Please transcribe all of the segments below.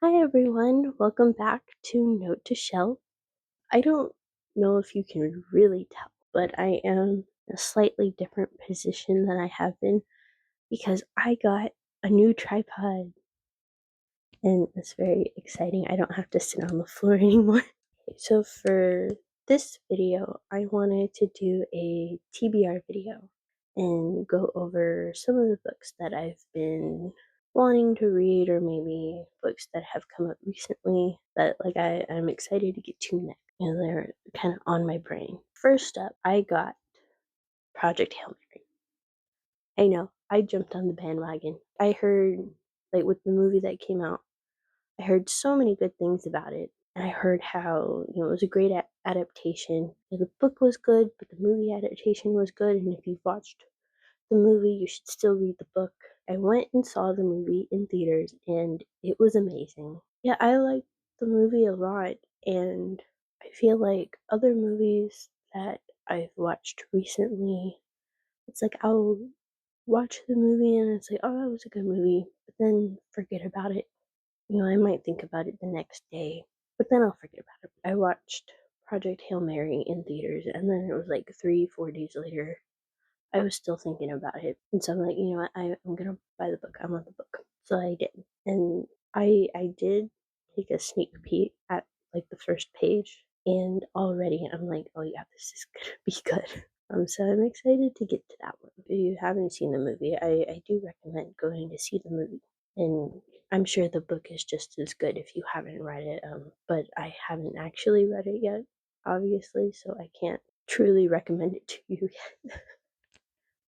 Hi everyone, welcome back to Note to Shelf. I don't know if you can really tell, but I am in a slightly different position than I have been because I got a new tripod and it's very exciting. I don't have to sit on the floor anymore. So for this video, I wanted to do a TBR video and go over some of the books that I've been wanting to read, or maybe books that have come up recently that I'm excited to get to next. They're kind of on my brain. First up, I got Project Hail Mary. I know, I jumped on the bandwagon. I heard, with the movie that came out, I heard so many good things about it. And I heard how, it was a great adaptation. The book was good, but the movie adaptation was good. And if you've watched the movie, you should still read the book. I went and saw the movie in theaters, and it was amazing. Yeah, I liked the movie a lot, and I feel like other movies that I've watched recently, it's like I'll watch the movie and it's like, oh, that was a good movie, but then forget about it. I might think about it the next day, but then I'll forget about it. I watched Project Hail Mary in theaters, and then it was like 3, 4 days later, I was still thinking about it. And so I'm like, you know what, I'm gonna buy the book. I want the book. So I did. And I did take a sneak peek at the first page, and already I'm like, oh yeah, this is gonna be good. So I'm excited to get to that one. If you haven't seen the movie, I do recommend going to see the movie. And I'm sure the book is just as good if you haven't read it. But I haven't actually read it yet, obviously, so I can't truly recommend it to you yet.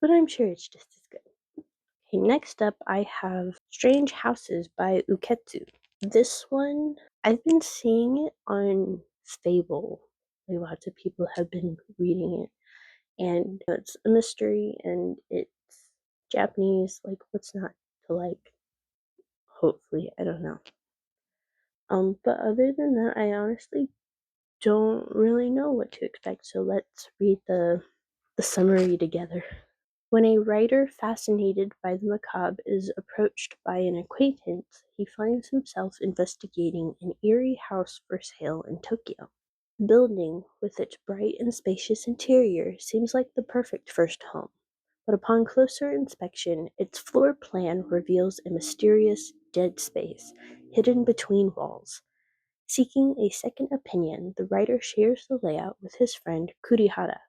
But I'm sure it's just as good. Okay, next up I have Strange Houses by Uketsu. This one, I've been seeing it on Fable. Lots of people have been reading it. And it's a mystery and it's Japanese. What's not to like? Hopefully, I don't know. But other than that, I honestly don't really know what to expect. So let's read the summary together. When a writer fascinated by the macabre is approached by an acquaintance, he finds himself investigating an eerie house for sale in Tokyo. The building, with its bright and spacious interior, seems like the perfect first home, but upon closer inspection, its floor plan reveals a mysterious dead space hidden between walls. Seeking a second opinion, the writer shares the layout with his friend Kurihara,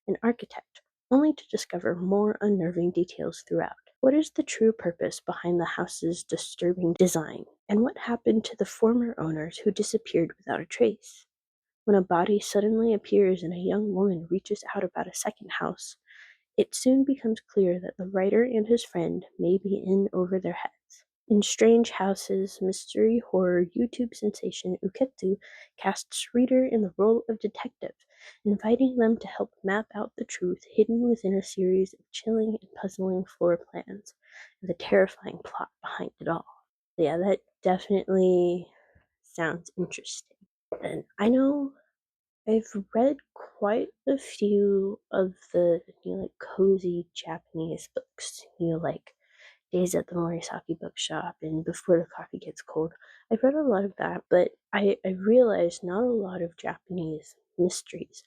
an architect, only to discover more unnerving details throughout. What is the true purpose behind the house's disturbing design, and what happened to the former owners who disappeared without a trace? When a body suddenly appears and a young woman reaches out about a second house, it soon becomes clear that the writer and his friend may be in over their heads. In Strange Houses mystery horror YouTube sensation Uketsu casts reader in the role of detective, inviting them to help map out the truth hidden within a series of chilling and puzzling floor plans, and the terrifying plot behind it all. Yeah, that definitely sounds interesting. And I know I've read quite a few of the cozy Japanese books, like Days at the Morisaki Bookshop and Before the Coffee Gets Cold. I've read a lot of that, but I realized not a lot of Japanese mysteries.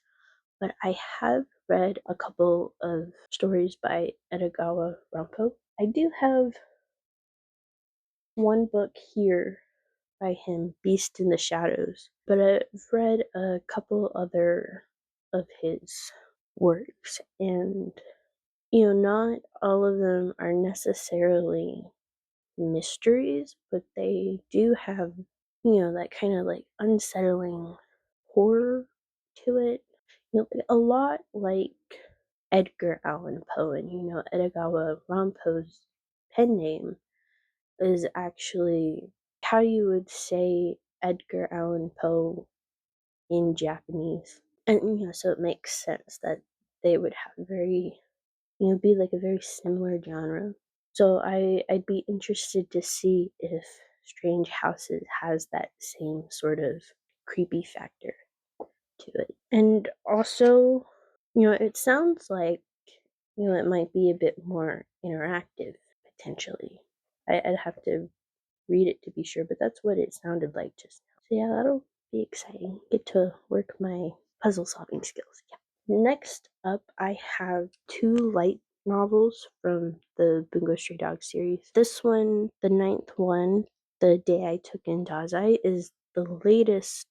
But I have read a couple of stories by Edogawa Rampo. I do have one book here by him, Beast in the Shadows, but I've read a couple other of his works, and not all of them are necessarily mysteries, but they do have, that kind of unsettling horror to it. A lot like Edgar Allan Poe, and Edogawa Rampo's pen name is actually how you would say Edgar Allan Poe in Japanese. And so it makes sense that they would have very, be like a very similar genre. So I'd be interested to see if Strange Houses has that same sort of creepy factor to it. And also, it sounds like, it might be a bit more interactive potentially. I'd have to read it to be sure, but that's what it sounded like just now. So yeah, that'll be exciting. Get to work my puzzle solving skills. Yeah. Next up, I have two light novels from the Bungo Stray Dog series. This one, the ninth one, The Day I Took in Dazai, is the latest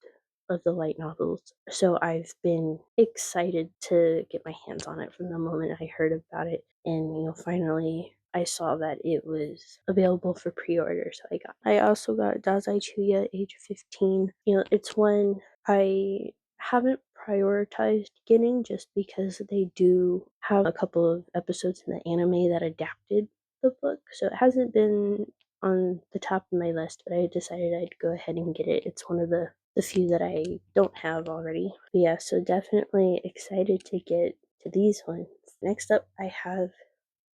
of the light novels. So I've been excited to get my hands on it from the moment I heard about it. And, finally I saw that it was available for pre-order. So I also got Dazai Chuya, age 15. It's one I haven't prioritized getting just because they do have a couple of episodes in the anime that adapted the book. So it hasn't been on the top of my list, but I decided I'd go ahead and get it. It's one of the few that I don't have already. But yeah, so definitely excited to get to these ones. Next up, I have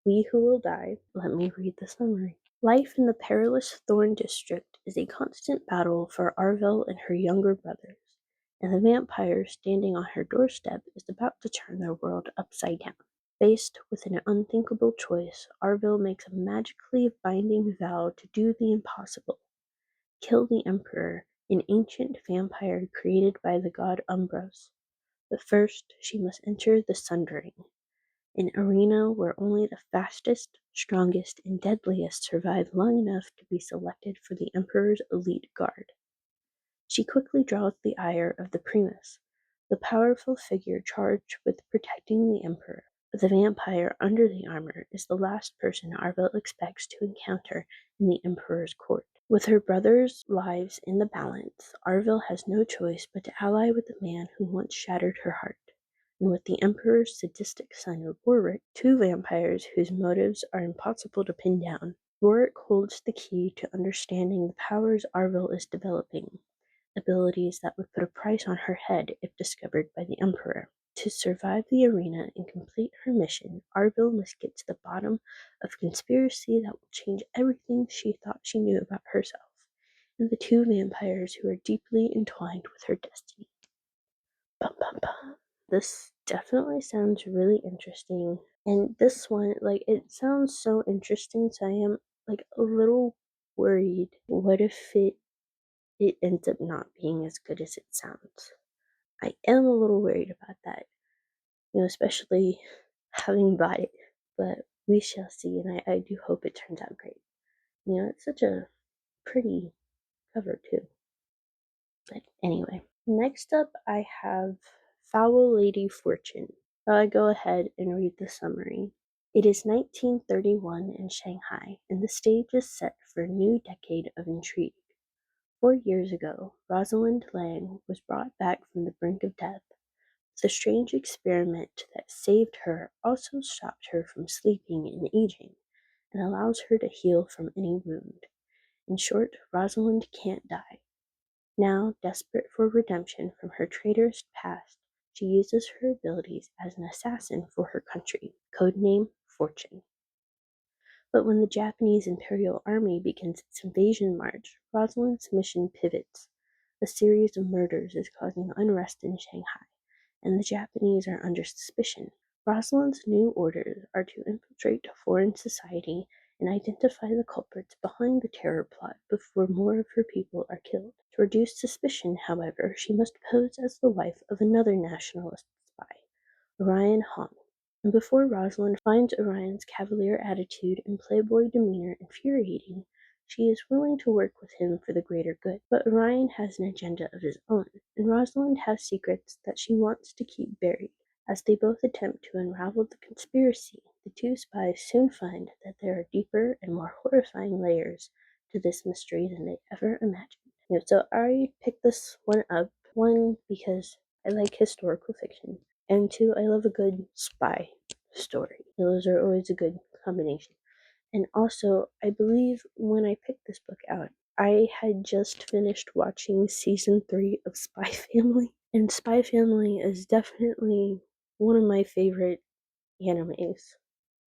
We Who Will Die. Let me read the summary. Life in the perilous Thorn District is a constant battle for Arvel and her younger brothers, and the vampire standing on her doorstep is about to turn their world upside down. Faced with an unthinkable choice, Arvel makes a magically binding vow to do the impossible: kill the Emperor, an ancient vampire created by the god Umbros. But first, she must enter the Sundering, an arena where only the fastest, strongest, and deadliest survive long enough to be selected for the Emperor's elite guard. She quickly draws the ire of the Primus, the powerful figure charged with protecting the Emperor. But the vampire under the armor is the last person Arvel expects to encounter in the Emperor's court. With her brothers' lives in the balance, Arvel has no choice but to ally with the man who once shattered her heart. And with the Emperor's sadistic son, Warwick, two vampires whose motives are impossible to pin down, Warwick holds the key to understanding the powers Arvel is developing, abilities that would put a price on her head if discovered by the Emperor. To survive the arena and complete her mission, Arvel must get to the bottom of a conspiracy that will change everything she thought she knew about herself, and the two vampires who are deeply entwined with her destiny. Bum, bum, bum. This definitely sounds really interesting. And this one, it sounds so interesting, so I am, a little worried. What if it ends up not being as good as it sounds? I am a little worried about that, especially having bought it. But we shall see, and I do hope it turns out great. It's such a pretty cover, too. But anyway, next up I have Foul Lady Fortune. I go ahead and read the summary. It is 1931 in Shanghai, and the stage is set for a new decade of intrigue. 4 years ago, Rosalind Lang was brought back from the brink of death. The strange experiment that saved her also stopped her from sleeping and aging, and allows her to heal from any wound. In short, Rosalind can't die. Now, desperate for redemption from her traitorous past, she uses her abilities as an assassin for her country, codename Fortune. But when the Japanese Imperial Army begins its invasion march, Rosalind's mission pivots. A series of murders is causing unrest in Shanghai, and the Japanese are under suspicion. Rosalind's new orders are to infiltrate foreign society and identify the culprits behind the terror plot before more of her people are killed. To reduce suspicion, however, she must pose as the wife of another nationalist spy, Orion Hong. And before Rosalind finds Orion's cavalier attitude and playboy demeanor infuriating, she is willing to work with him for the greater good. But Orion has an agenda of his own, and Rosalind has secrets that she wants to keep buried. As they both attempt to unravel the conspiracy, the two spies soon find that there are deeper and more horrifying layers to this mystery than they ever imagined. So I picked this one up, one, because I like historical fiction, and two, I love a good spy story. Those are always a good combination. And also, I believe when I picked this book out, I had just finished watching season 3 of Spy Family. And Spy Family is definitely one of my favorite animes.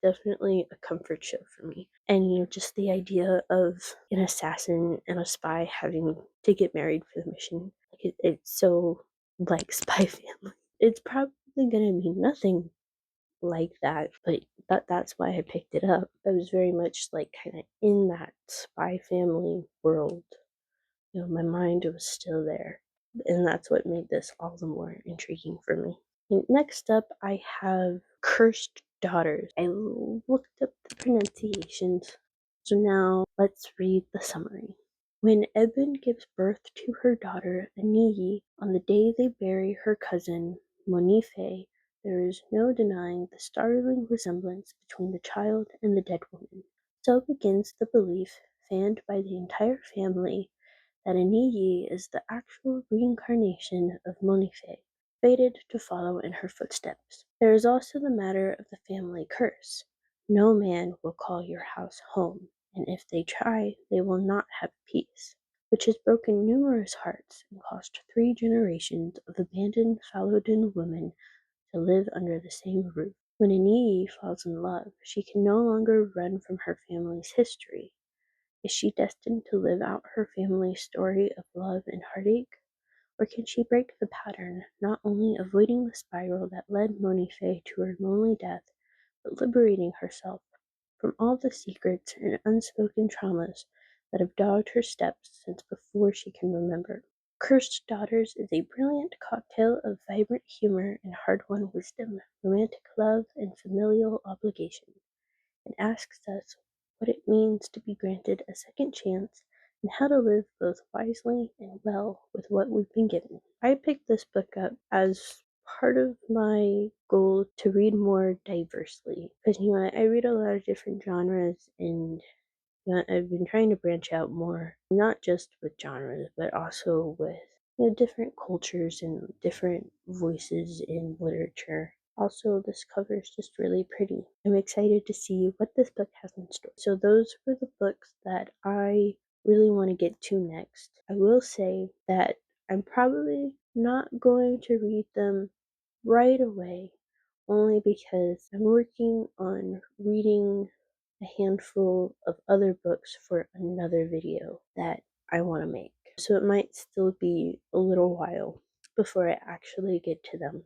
Definitely a comfort show for me. And just the idea of an assassin and a spy having to get married for the mission. It's so like Spy Family. It's probably gonna be nothing like that, but that's why I picked it up. I was very much like kind of in that spy family world. My mind was still there, and that's what made this all the more intriguing for me. And next up, I have Cursed Daughters. I looked up the pronunciations, so now let's read the summary. When Eben gives birth to her daughter Aniyi on the day they bury her cousin Monife, there is no denying the startling resemblance between the child and the dead woman. So begins the belief, fanned by the entire family, that Aniyi is the actual reincarnation of Monife, fated to follow in her footsteps. There is also the matter of the family curse. No man will call your house home, and if they try, they will not have peace, which has broken numerous hearts and caused 3 generations of abandoned Falodin women to live under the same roof. When Aniyi falls in love, she can no longer run from her family's history. Is she destined to live out her family's story of love and heartache? Or can she break the pattern, not only avoiding the spiral that led Monife to her lonely death, but liberating herself from all the secrets and unspoken traumas that have dogged her steps since before she can remember? Cursed Daughters is a brilliant cocktail of vibrant humor and hard-won wisdom, romantic love, and familial obligation. It asks us what it means to be granted a second chance and how to live both wisely and well with what we've been given. I picked this book up as part of my goal to read more diversely because I read a lot of different genres, and I've been trying to branch out more, not just with genres, but also with different cultures and different voices in literature. Also, this cover is just really pretty. I'm excited to see what this book has in store. So those were the books that I really want to get to next. I will say that I'm probably not going to read them right away, only because I'm working on reading a handful of other books for another video that I want to make. So it might still be a little while before I actually get to them.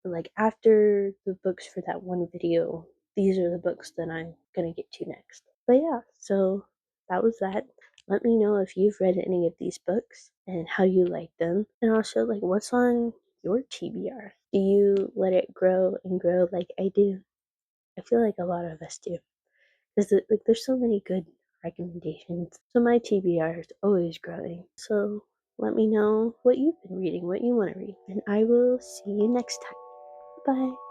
But like after the books for that one video, these are the books that I'm gonna get to next. But yeah, so that was that. Let me know if you've read any of these books and how you like them. And also, like, what's on your TBR? Do you let it grow and grow like I do? I feel like a lot of us do. Because like, there's so many good recommendations. So my TBR is always growing. So let me know what you've been reading, what you want to read. And I will see you next time. Bye.